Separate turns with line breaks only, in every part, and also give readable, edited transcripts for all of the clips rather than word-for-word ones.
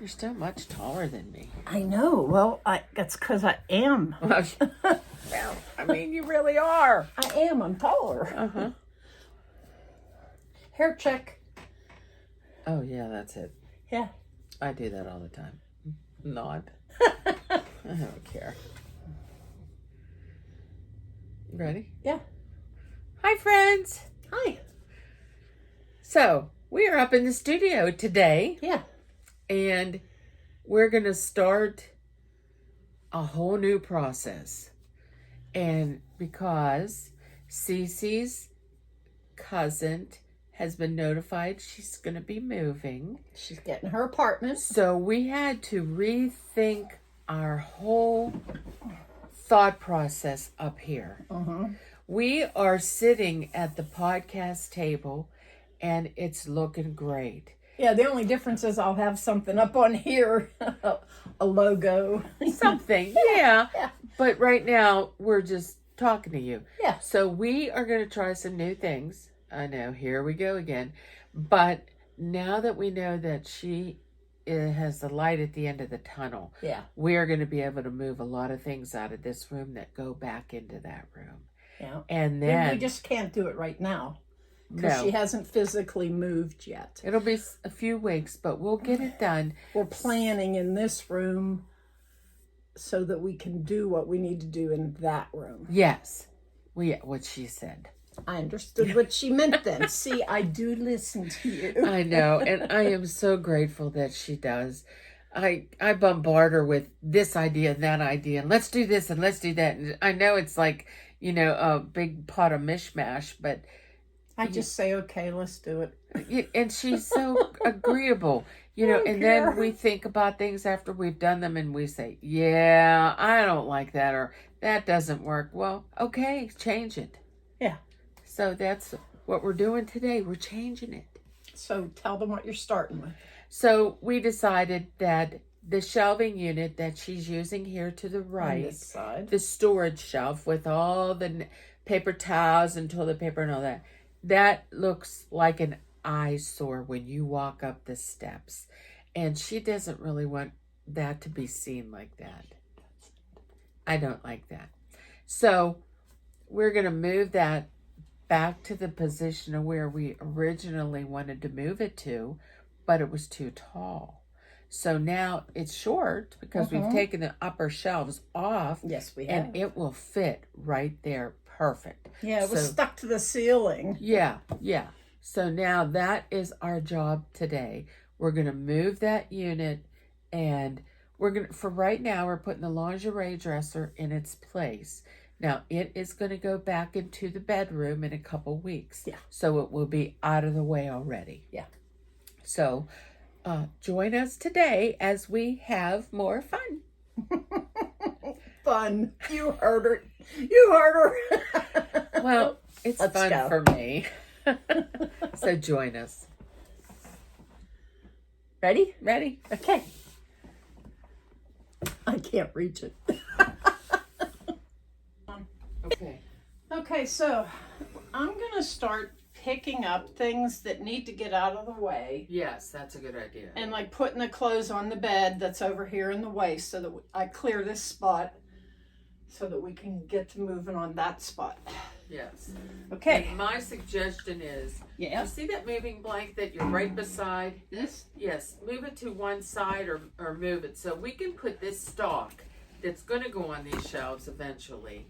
You're still much taller than me.
I know. Well, that's because I am.
Well, I mean, you really are.
I am. I'm taller.
Uh-huh.
Hair check.
Oh, yeah, that's it.
Yeah.
I do that all the time. Nod. I don't care. Ready?
Yeah.
Hi, friends.
Hi.
So, we are up in the studio today.
Yeah.
And we're going to start a whole new process. And because Cece's cousin has been notified she's going to be moving.
She's getting her apartment.
So we had to rethink our whole thought process up here.
Uh-huh.
We are sitting at the podcast table and it's looking great.
Yeah, the only difference is I'll have something up on here, a logo.
Something, yeah. But right now, we're just talking to you.
Yeah.
So we are going to try some new things. I know, here we go again. But now that we know that she has the light at the end of the tunnel,
Yeah.
we are going to be able to move a lot of things out of this room that go back into that room.
Yeah.
And then...
we just can't do it right now. Because she hasn't physically moved yet.
It'll be a few weeks, but we'll get it done.
We're planning in this room so that we can do what we need to do in that room.
Yes. What she said.
I understood what she meant then. See, I do listen to you.
I know, and I am so grateful that she does. I bombard her with this idea and that idea, and let's do this and let's do that. And I know it's like, a big pot of mishmash, but...
I just say, okay, let's do it.
And she's so agreeable, and then we think about things after we've done them and we say, yeah, I don't like that, or that doesn't work. Well, okay, change it.
Yeah.
So that's what we're doing today. We're changing it.
So tell them what you're starting with.
So we decided that the shelving unit that she's using here to the right,
on this side,
the storage shelf with all the paper towels and toilet paper and all that, that looks like an eyesore when you walk up the steps. And she doesn't really want that to be seen like that. I don't like that. So we're going to move that back to the position of where we originally wanted to move it to, but it was too tall. So now it's short because we've taken the upper shelves off.
Yes, we have.
And it will fit right there perfect.
Yeah, it was stuck to the ceiling.
Yeah. So now that is our job today. We're going to move that unit, and for right now, we're putting the lingerie dresser in its place. Now, it is going to go back into the bedroom in a couple weeks.
Yeah. So
it will be out of the way already.
Yeah.
So join us today as we have more fun.
Fun. You heard her. You heard her.
Well, it's
Let's
fun
go.
for me. So join us.
Ready?
Ready?
Okay. I can't reach it.
Okay.
Okay, so I'm going to start picking up things that need to get out of the way.
Yes, that's a good idea.
And like putting the clothes on the bed that's over here in the way so that I clear this spot so that we can get to moving on that spot.
Yes.
Okay.
And my suggestion is,
Yeah.
you see that moving blank that you're right beside?
This?
Yes, move it to one side or move it so we can put this stock that's going to go on these shelves eventually.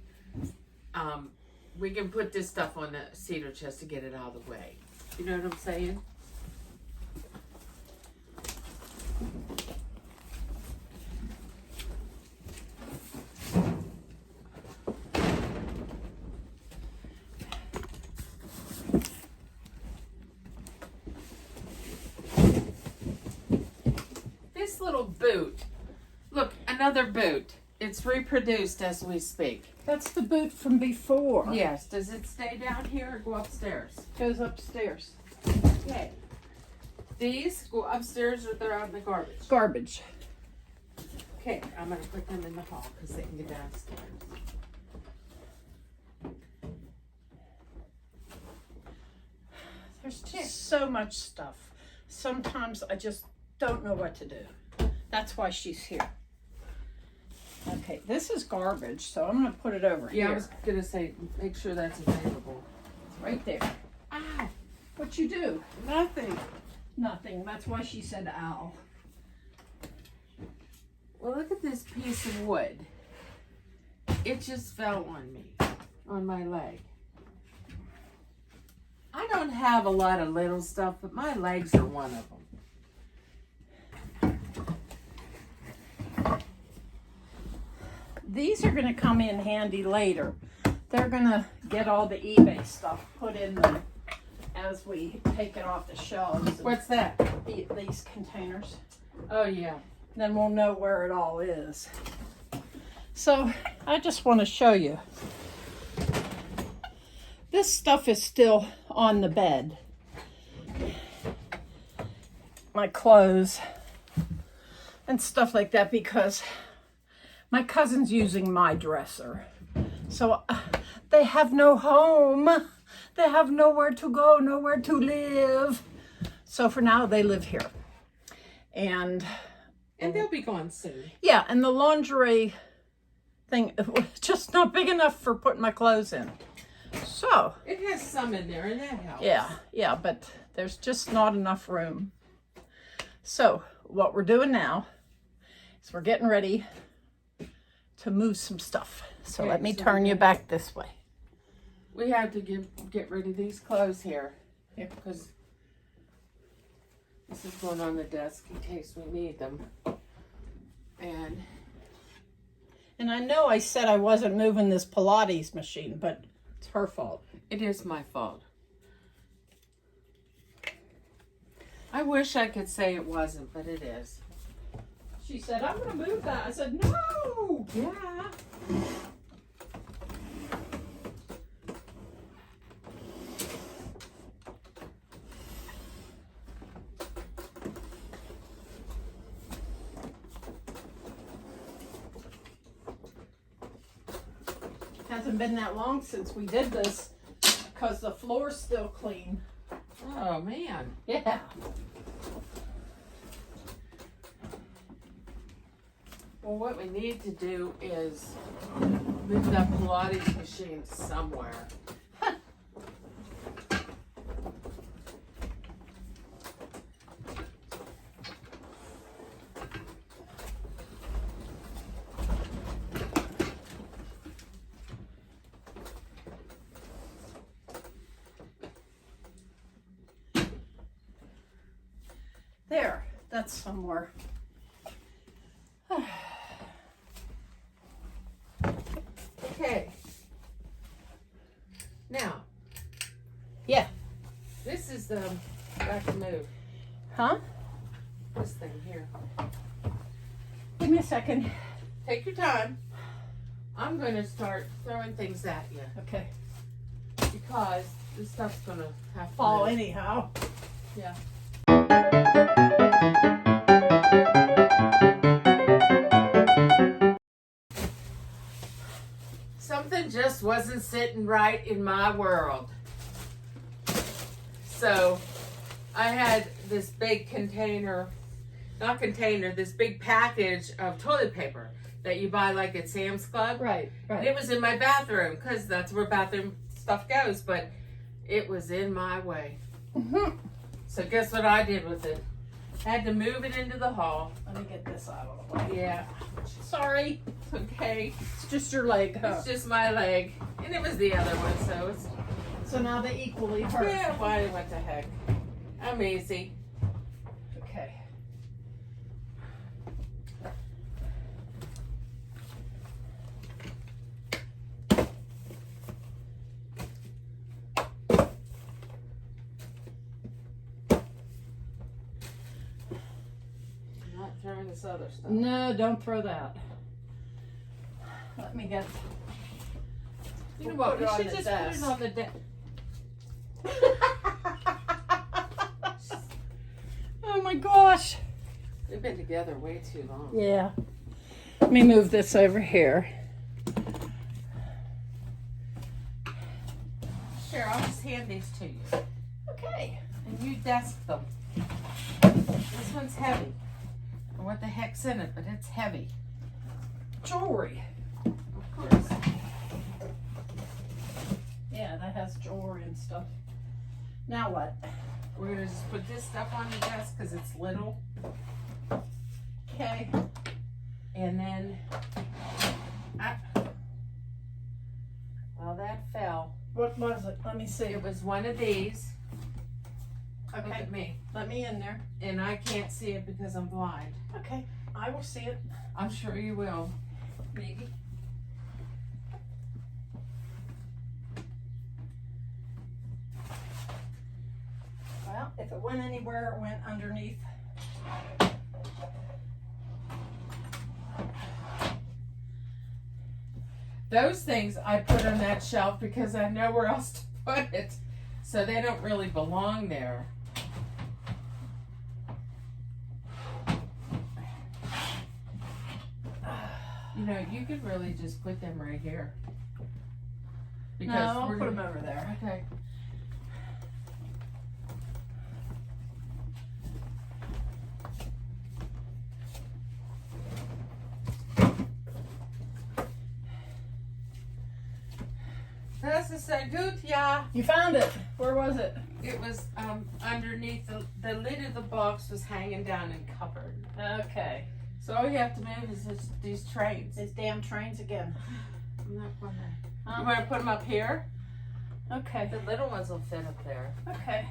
We can put this stuff on the cedar chest to get it out of the way. You know what I'm saying? This little boot. Look, another boot. It's reproduced as we speak.
That's the boot from before.
Yes. Does it stay down here or go upstairs?
Goes upstairs.
Okay. These go upstairs or they're out in the garbage?
Garbage.
Okay, I'm going to put them in the hall because they can get downstairs.
There's just so much stuff. Sometimes I just don't know what to do. That's why she's here. Okay, this is garbage, so I'm going to put it over
Yeah,
here.
I was gonna say, make sure that's available.
It's right there.
Ow,
What you do?
nothing.
Nothing. That's why she said ow.
Well, look at this piece of wood. It just fell on me, on my leg. I don't have a lot of little stuff, but my legs are one of them.
These are going to come in handy later. They're going to get all the eBay stuff put in there as we take it off the shelves.
What's that?
These containers.
Oh, yeah.
Then we'll know where it all is. So I just want to show you. This stuff is still on the bed. My clothes and stuff like that, because my cousin's using my dresser. So they have no home. They have nowhere to go, nowhere to live. So for now, they live here. And
they'll be gone soon.
yeah, and the lingerie thing was just not big enough for putting my clothes in. So
It has some in there, and that helps.
yeah, but there's just not enough room. So what we're doing now is we're getting ready to move some stuff. So
Okay,
let me
so
turn
we
you
got-
back this way.
We have to get rid of these clothes here.
Yeah.
Because this is going on the desk in case we need them.
And I know I said I wasn't moving this Pilates machine, but it's her fault.
It is my fault. I wish I could say it wasn't, but it is.
She said, I'm going to move that. I said, no.
Yeah.
Hasn't been that long since we did this because the floor's still clean.
Oh, man.
Yeah.
Well, what we need to do is move that Pilates machine somewhere.
There, that's somewhere.
Okay. Now,
Yeah.
this is the back to move.
Huh?
This thing here.
Give me a second.
Take your time. I'm going to start throwing things at you
Okay.
because this stuff's going to have to
Fall
move.
anyhow.
Yeah. Something just wasn't sitting right in my world. So I had this big this big package of toilet paper that you buy like at Sam's Club.
Right,
And it was in my bathroom because that's where bathroom stuff goes, but it was in my way.
Mm-hmm.
So guess what I did with it? Had to move it into the hall.
Let me get this out of the way.
Yeah.
Sorry.
Okay.
It's just your leg, huh?
It's just my leg. And it was the other one, so it's...
So now they equally hurt.
Yeah, why, what the heck? I'm easy.
Okay.
I'm not throwing this other stuff.
No, don't throw that. Let me get...
You know
We'll
what?
put
We
it on
should
the
just
desk.
put it on the desk.
Oh my gosh.
We've been together way too long.
Yeah. Let me move this over here.
Sure, I'll just hand these to you.
Okay.
And you desk them. This one's heavy. And what what the heck's in it, but it's heavy.
Jewelry.
Of course.
Yeah, that has jewelry and stuff. Now what?
We're gonna just put this stuff on the desk because it's little.
Okay.
And then, well, that fell.
What was it? Let me see.
It was one of these. Look
Okay.
at me.
Let me in there.
And I can't see it because I'm blind.
Okay. I will see it.
I'm sure you will.
Maybe. Well, if it went anywhere, it went underneath.
Those things I put on that shelf because I know where else to put it. So they don't really belong there. You know, you could really just put them right here.
No, I'll put them over there.
Okay. Das ist sehr gut, ja.
You found it. Where was it?
It was underneath the lid of the box was hanging down and covered.
Okay.
So all you have to move is these trays.
These damn trains again.
I'm not gonna. You want to put them up here?
Okay.
The little ones will fit up there.
Okay.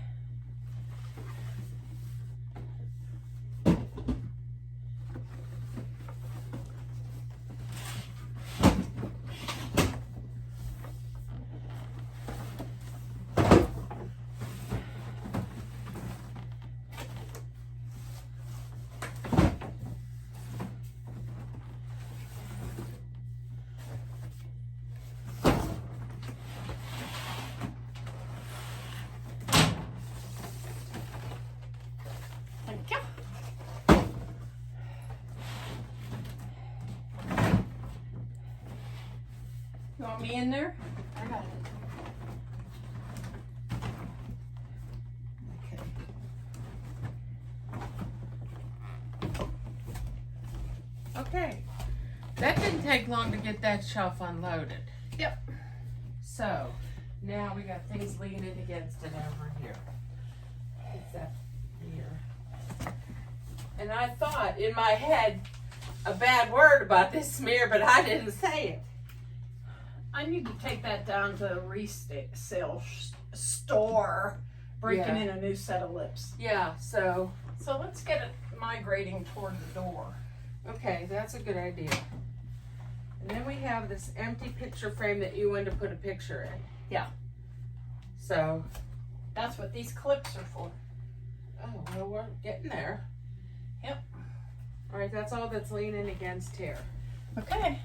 Thank you. You want me in there?
I got it. Okay. That didn't take long to get that shelf unloaded.
Yep.
So, now we got things leaning against it over here. Except here. And I thought in my head a bad word about this smear, but I didn't say it.
I need to take that down to a resale store, breaking
Yeah.
in a new set of lips.
Yeah, so,
So let's get it migrating toward the door.
okay, that's a good idea. And then we have this empty picture frame that you wanted to put a picture in.
Yeah.
So,
That's what these clips are for.
oh, well, we're getting there.
Yep.
All right, that's all that's leaning against here.
Okay.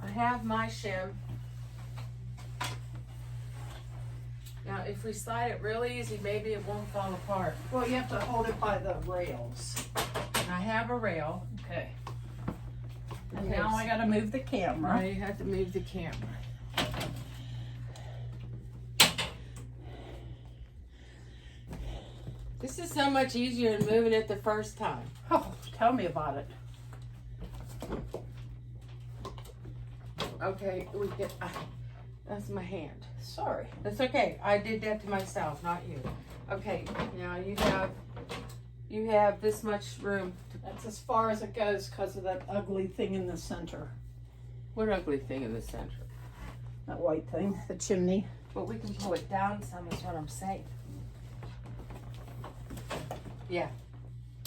I have my shim. Now, if we slide it real easy, maybe it won't fall apart.
Well, you have to hold it by the rails.
And I have a rail.
Okay. And
Okay,
now I gotta move the camera.
I have to move the camera. This is so much easier than moving it the first time.
Oh, tell me about it.
Okay, we get. That's my hand.
Sorry.
That's okay. I did that to myself, not you. Okay, now you have this much room.
That's as far as it goes because of that ugly thing in the center.
What ugly thing in the center?
That white thing, the chimney.
But we can pull it down some, is what I'm saying. Yeah,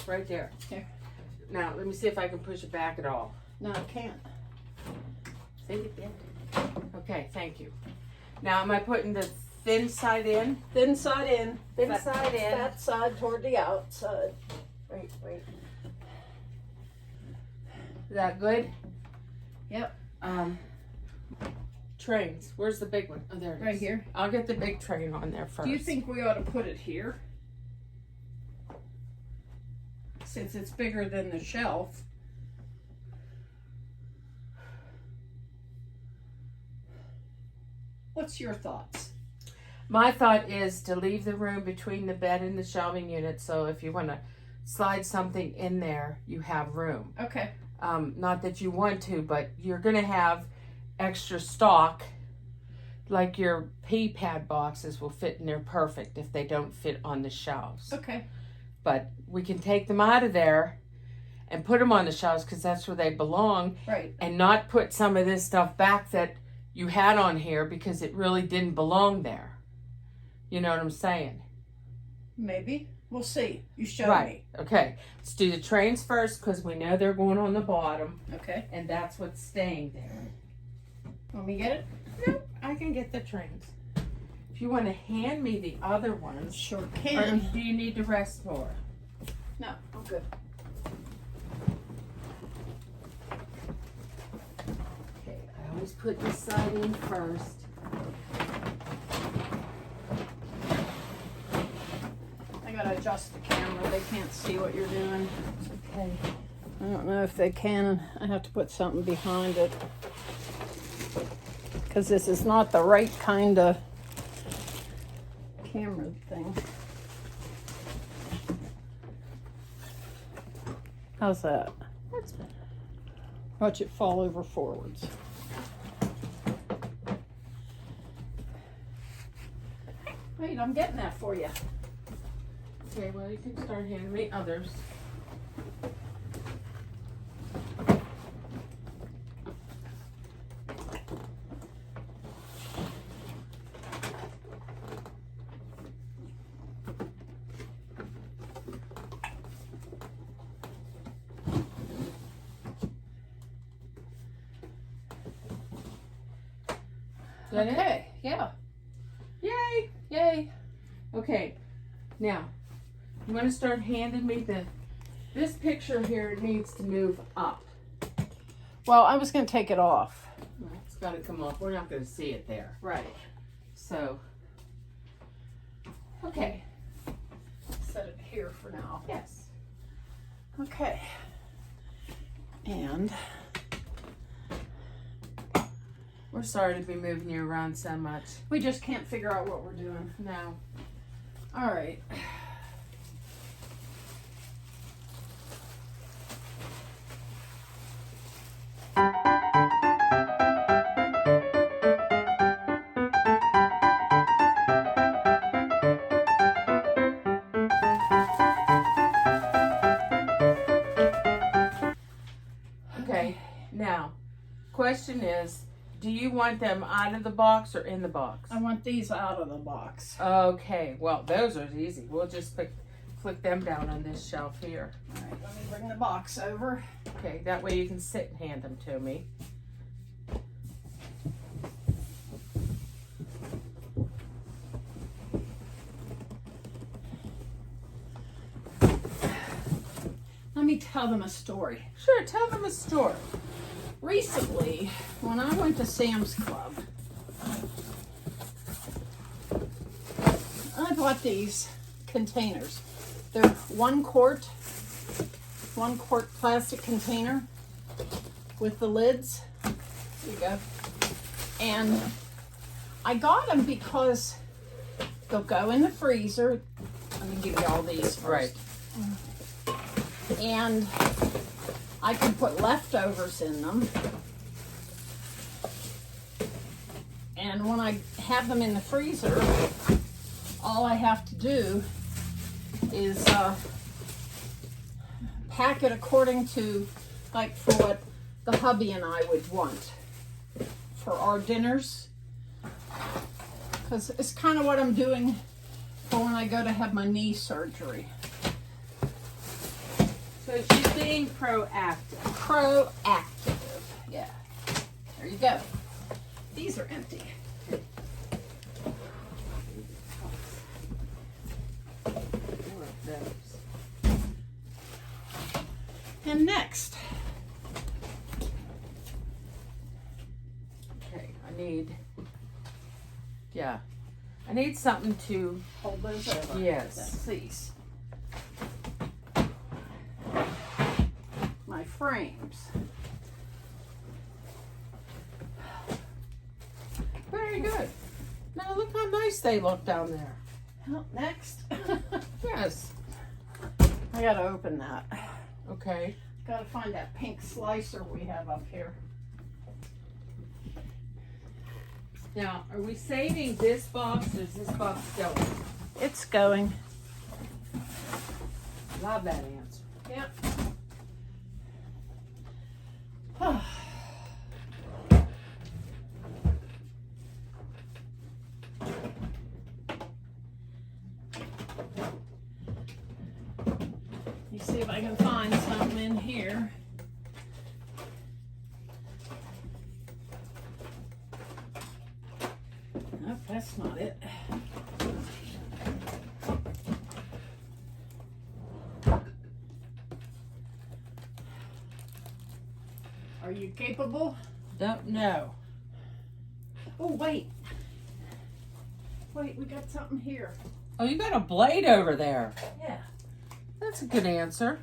right there.
Here.
Now, let me see if I can push it back at all.
No, I can't.
See it did. Okay, thank you. Now, am I putting the thin side in?
Thin side in.
Thin
fat,
side in.
Fat side toward the outside.
Wait. Is that good?
Yep.
Trains. Where's the big one? Oh, there it is.
Right here.
I'll get the big train on there first.
Do you think we ought to put it here? Since it's bigger than the shelf. What's your thoughts?
My thought is to leave the room between the bed and the shelving unit, so if you want to slide something in there, you have room.
Okay.
Not that you want to, but you're going to have extra stock. Like your pea pad boxes will fit in there perfect if they don't fit on the shelves.
Okay.
But we can take them out of there and put them on the shelves because that's where they belong.
Right.
And not put some of this stuff back that you had on here because it really didn't belong there. You know what I'm saying?
Maybe. We'll see. You show
Right.
me.
Okay. Let's do the trains first because we know they're going on the bottom.
Okay.
And that's what's staying there.
Want me to get it?
No, I can get the trains. If you want to hand me the other ones.
Sure
Or
can.
do you need to rest more?
No, I'm good.
Okay, I always put this side in first.
I gotta adjust the camera. They can't see what you're doing.
Okay.
I don't know if they can. I have to put something behind it. Because this is not the right kind of camera thing. How's that?
That's good.
Watch it fall over forwards. Wait, I'm getting that for you.
Okay, well, you can start handing me others. Is that it?
Okay, yeah.
Yay!
Yay.
Okay, now, I'm going to start handing me this picture here needs to move up.
Well, I was going to take it off.
It's got to come off. We're not going to see it there.
Right.
So, okay.
Set it here for now.
Yes.
Okay. And
We're sorry to be moving you around so much.
we just can't figure out what we're doing.
No.
All right.
Okay, now, question is, do you want them out of the box or in the box?
I want these out of the box.
Okay, well, those are easy. We'll just flick them down on this shelf here.
All right, let me bring the box over.
Okay, that way you can sit and hand them to me.
Let me tell them a story.
Sure, tell them a story.
Recently, when I went to Sam's Club, I bought these containers. They're 1 quart plastic container with the lids. There you go. And I got them because they'll go in the freezer. Let me give you all these first.
Right.
And I can put leftovers in them. And when I have them in the freezer, all I have to do is pack it according to, like, for what the hubby and I would want for our dinners. Because it's kind of what I'm doing for when I go to have my knee surgery.
So she's being proactive.
Proactive. Yeah. There you go. These are empty.
More of those.
And next,
Okay, I need something to,
hold those over.
Yes.
That's these. My frames.
very good. Look how nice they look down there.
Well, next.
Yes.
I gotta open that.
Okay.
Gotta find that pink slicer we have up here.
Now, are we saving this box or is this box going?
It's going.
Love that answer.
Yep. You see if I can find something in here. Nope, that's not it. Are you capable?
Don't know.
Oh, wait. Wait, we got something here.
Oh, you got a blade over there.
Yeah.
That's a good answer.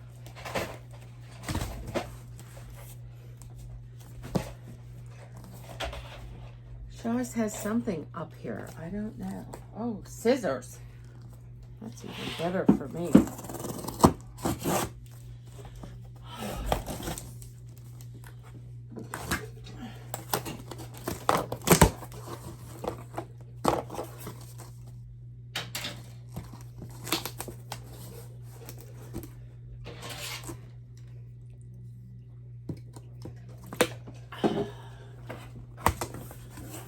She always has something up here. I don't know. Oh, scissors. That's even better for me.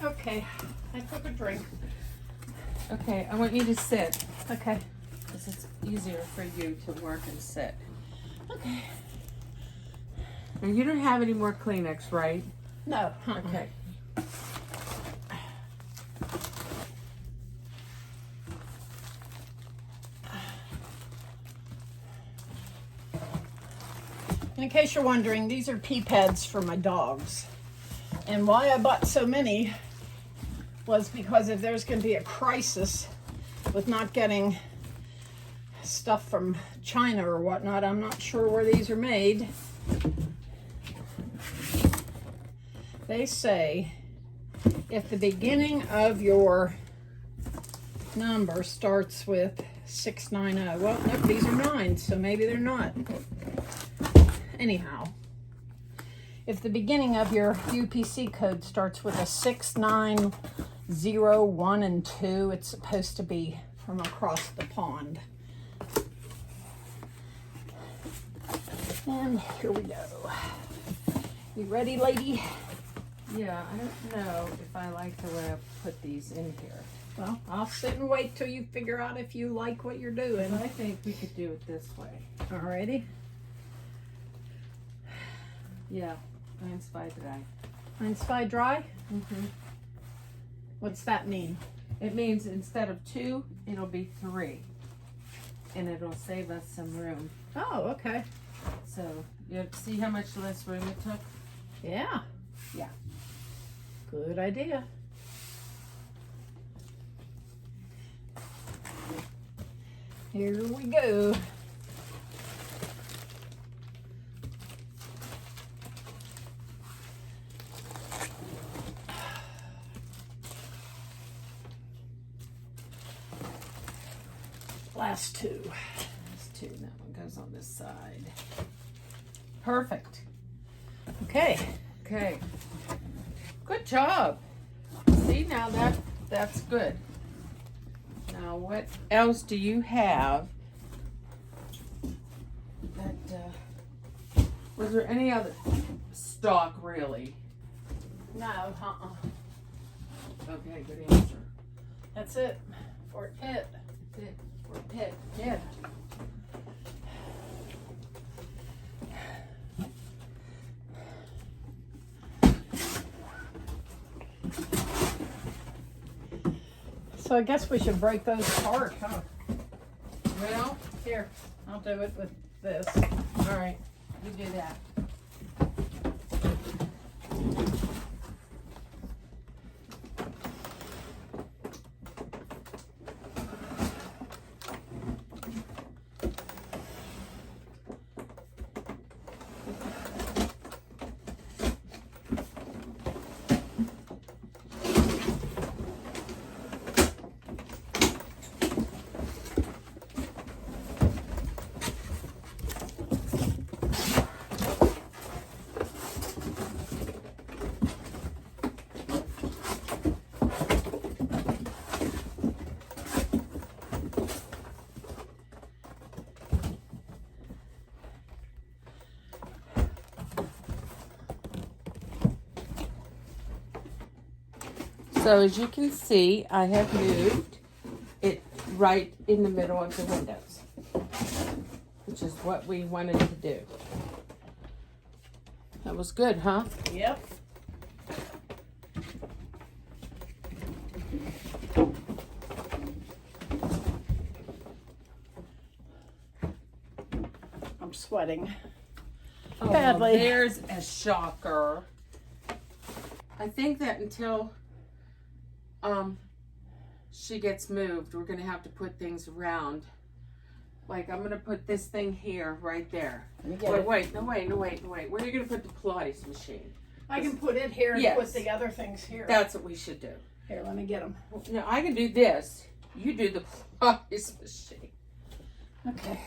Okay, I took a drink.
Okay, I want you to sit.
Okay.
Because it's easier for you to work and sit.
Okay.
And you don't have any more Kleenex, right?
No.
Okay.
In case you're wondering, these are pee pads for my dogs. And why I bought so many was because if there's going to be a crisis with not getting stuff from China or whatnot, I'm not sure where these are made. They say if the beginning of your number starts with 690, well, nope, these are 9, so maybe they're not. Anyhow, if the beginning of your UPC code starts with a 6901 and 2, it's supposed to be from across the pond. And here we go. You ready, lady?
Yeah, I don't know if I like the way I put these in here.
Well, I'll sit and wait till you figure out if you like what you're doing.
I think we could do it this way.
Alrighty.
Yeah, mine's by dry.
Mine's by dry?
Mm-hmm.
What's that mean?
It means instead of 2, it'll be 3. And it'll save us some room.
Oh, okay.
So, you see how much less room it took?
Yeah.
Yeah.
Good idea. Here we go. Last two.
There's 2. That one goes on this side. Perfect.
Okay.
Okay. Good job. See, now that's good. Now, what else do you have that, was there any other stock, really?
No,
Okay, good answer.
That's it. For it.
That's it. For pit. Yeah.
So I guess we should break those apart, huh?
Well,
Here, I'll do it with this.
all right. You do that. So as you can see, I have moved it right in the middle of the windows, which is what we wanted to do. That was good, huh?
Yep. I'm sweating badly.
Well, there's a shocker. I think that until she gets moved, we're gonna have to put things around. Like I'm gonna put this thing here, right there. Wait. Where are you gonna put the Pilates machine?
I can put it here and
Yes.
put the other things here.
That's what we should do.
Here, let me get them.
Now I can do this. You do the Pilates machine.
Okay.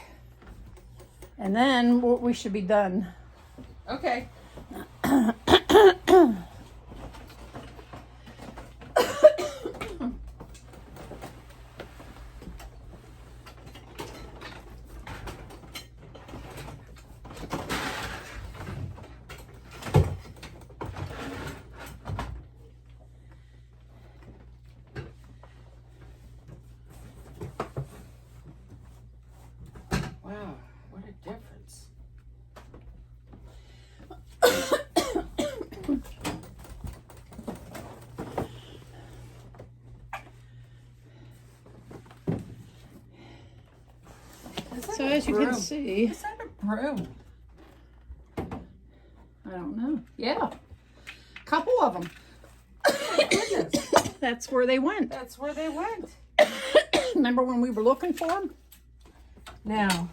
And then we should be done.
Okay. Wow, what a difference.
So as you can see,
Is that a broom?
I don't know. Yeah. Couple of them.
Goodness.
That's where they went.
That's where they went.
Remember when we were looking for them?
Now.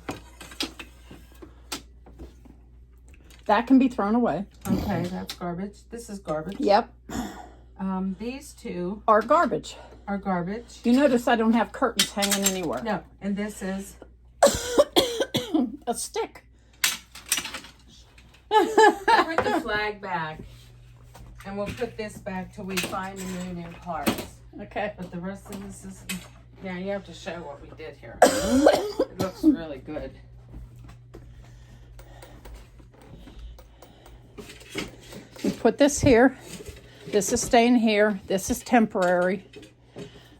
That can be thrown away.
Okay, that's garbage. This is garbage.
Yep.
These two
Are garbage.
are garbage.
You notice I don't have curtains hanging anywhere.
No, and this is
A stick.
put the flag back, and we'll put this back till we find the new parts.
Okay.
But the rest of this is, yeah, you have to show what we did here. It looks really good.
We put this here. This is staying here. This is temporary.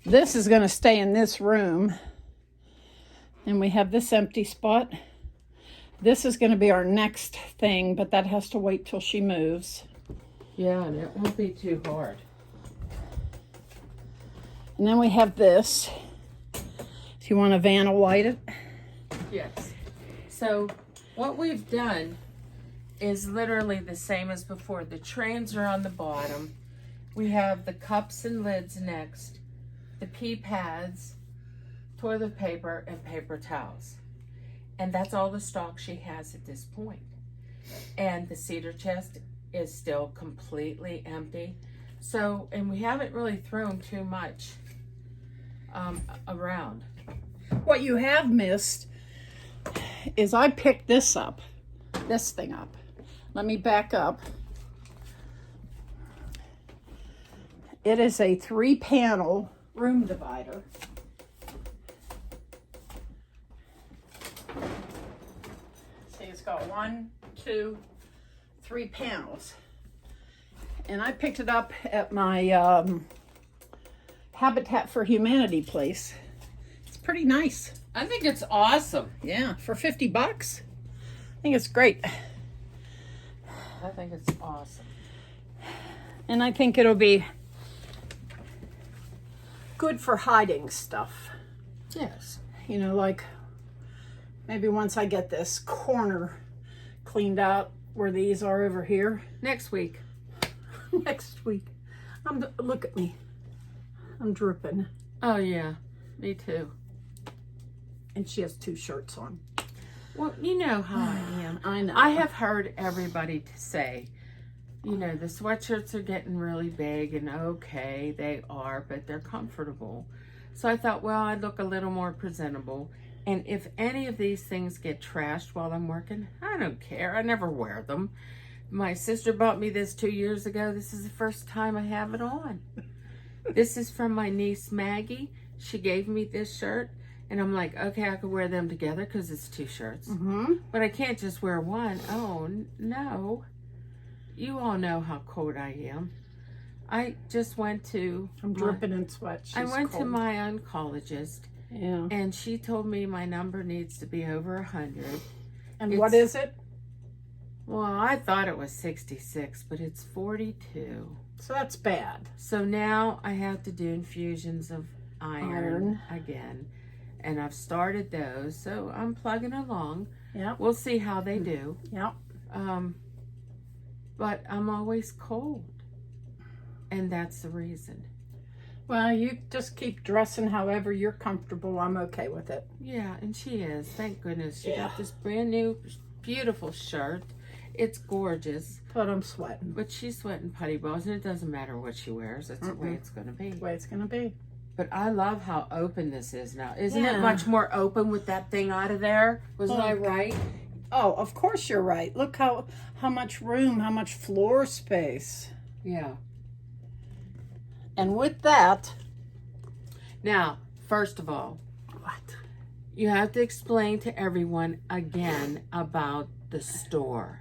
This is going to stay in this room. And we have this empty spot. This is going to be our next thing, but that has to wait till she moves.
Yeah, and it won't be too hard.
And then we have this. If you want to Vanna White it.
Yes. So what we've done is literally the same as before. The trains are on the bottom. We have the cups and lids next, the pee pads, toilet paper, and paper towels. And that's all the stock she has at this point. And the cedar chest is still completely empty. So, and we haven't really thrown too much around.
What you have missed is I picked this thing up. Let me back up. It is a 3-panel room divider. See, it's got 1, 2, 3 panels. And I picked it up at my Habitat for Humanity place. It's pretty nice.
I think it's awesome.
Yeah, for $50. I think it's great.
I think it's awesome.
And I think it'll be good for hiding stuff.
Yes.
You know, like maybe once I get this corner cleaned out where these are over here.
Next week.
Next week. Look at me. I'm drooping.
Oh, yeah. Me too.
And she has 2 shirts on.
Well, you know how I am.
I know.
I have heard everybody to say, you know, the sweatshirts are getting really big, and okay, they are, but they're comfortable. So I thought, well, I'd look a little more presentable. And if any of these things get trashed while I'm working, I don't care. I never wear them. My sister bought me this 2 years ago. This is the first time I have it on. This is from my niece, Maggie. She gave me this shirt. And I'm like, okay, I could wear them together because it's 2 shirts.
Mm-hmm.
But I can't just wear one. Oh, no. You all know how cold I am. I just went to...
I'm dripping in sweat. She's
I went to
cold.
my oncologist,
Yeah.
and she told me my number needs to be over 100.
And what is it?
Well, I thought it was 66, but it's 42.
So that's bad.
So now I have to do infusions of iron again. And I've started those, so I'm plugging along.
Yeah.
We'll see how they do.
Yeah.
But I'm always cold. And that's the reason.
Well, you just keep dressing however you're comfortable. I'm okay with it.
Yeah, and she is. Thank goodness. She
Yeah.
got this brand new, beautiful shirt. It's gorgeous.
But I'm sweating.
But she's sweating putty balls, and it doesn't matter what she wears. It's the way it's going to be.
The way it's going to be.
But I love how open this is now. Isn't
Yeah.
it much more open with that thing out of there? Wasn't I right?
Oh, of course you're right. Look how much room, how much floor space.
Yeah.
And with that...
Now, first of all,
What?
you have to explain to everyone again about the store.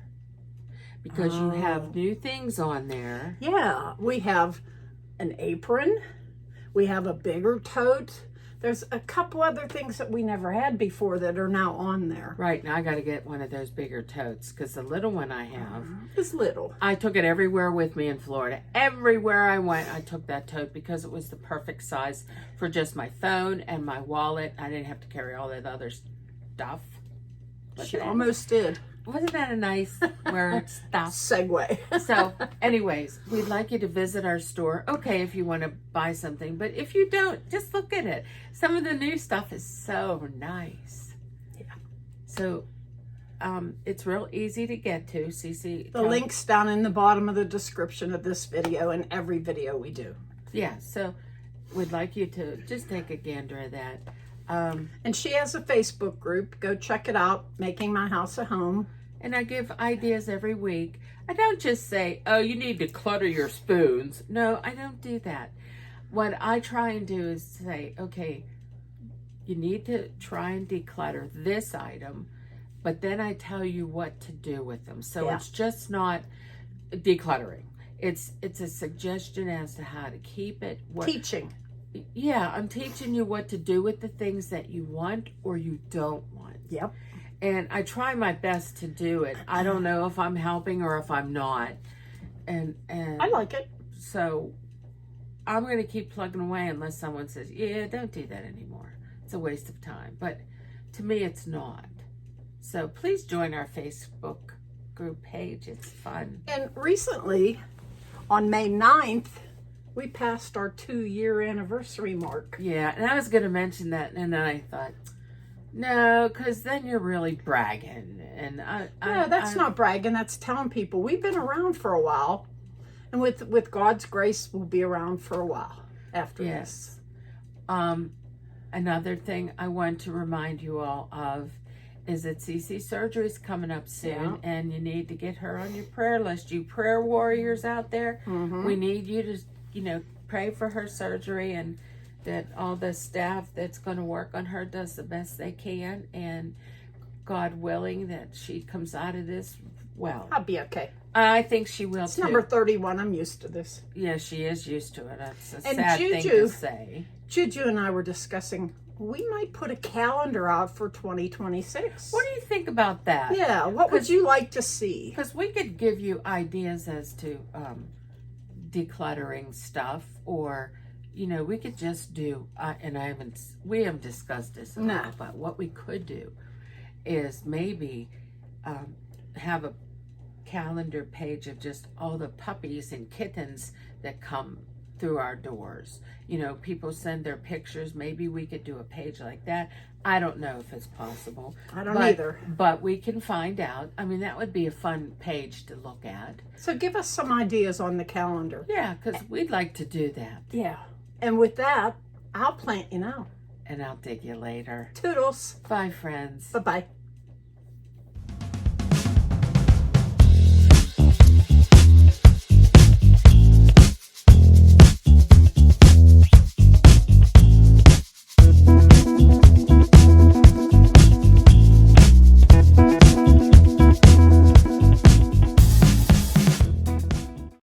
Because you have new things on there.
Yeah, we have an apron. We have a bigger tote. There's a couple other things that we never had before that are now on there.
Right, now I got to get one of those bigger totes because the little one I have,
It's little.
I took it everywhere with me in Florida. Everywhere I went, I took that tote because it was the perfect size for just my phone and my wallet. I didn't have to carry all that other stuff.
She almost did.
Wasn't that a nice word, stuff?
Segue.
So, anyways, we'd like you to visit our store. Okay, if you want to buy something, but if you don't, just look at it. Some of the new stuff is so nice.
Yeah.
So, it's real easy to get to. CC.
The link's down in the bottom of the description of this video and every video we do.
Yeah, so we'd like you to just take a gander at that.
And she has a Facebook group. Go check it out, Making My House a Home.
And I give ideas every week. I don't just say, oh, you need to clutter your spoons. No, I don't do that. What I try and do is say, okay, you need to try and declutter this item, but then I tell you what to do with them. So it's just not decluttering. It's a suggestion as to how to keep it.
Teaching.
Yeah, I'm teaching you what to do with the things that you want or you don't want.
Yep.
And I try my best to do it. I don't know if I'm helping or if I'm not. And
I like it.
So I'm going to keep plugging away unless someone says, yeah, don't do that anymore. It's a waste of time. But to me, it's not. So please join our Facebook group page. It's fun.
And recently, on May 9th, we passed our 2-year anniversary mark.
Yeah, and I was going to mention that, and then I thought, no, because then you're really bragging. And
No, that's not bragging. That's telling people we've been around for a while. And with God's grace, we'll be around for a while after this.
Another thing I want to remind you all of is that CC surgery is coming up soon, and you need to get her on your prayer list. You prayer warriors out there, we need you to, pray for her surgery, and that all the staff that's going to work on her does the best they can, and God willing that she comes out of this well.
I'll be okay.
I think she will
It's
too.
number 31. I'm used to this.
Yeah, she is used to it. That's a
And
sad thing to say.
Juju and I were discussing we might put a calendar out for 2026.
What do you think about that?
Yeah, what would you like to see?
Because we could give you ideas as to decluttering stuff, or we could just do. We haven't discussed this at all, but what we could do is maybe have a calendar page of just all the puppies and kittens that come through our doors. People send their pictures. Maybe we could do a page like that. I don't know if it's possible.
I don't either.
But we can find out. I mean, that would be a fun page to look at.
So give us some ideas on the calendar.
Yeah, because we'd like to do that.
Yeah. And with that, I'll plant you now.
And I'll dig you later.
Toodles.
Bye, friends.
Bye-bye.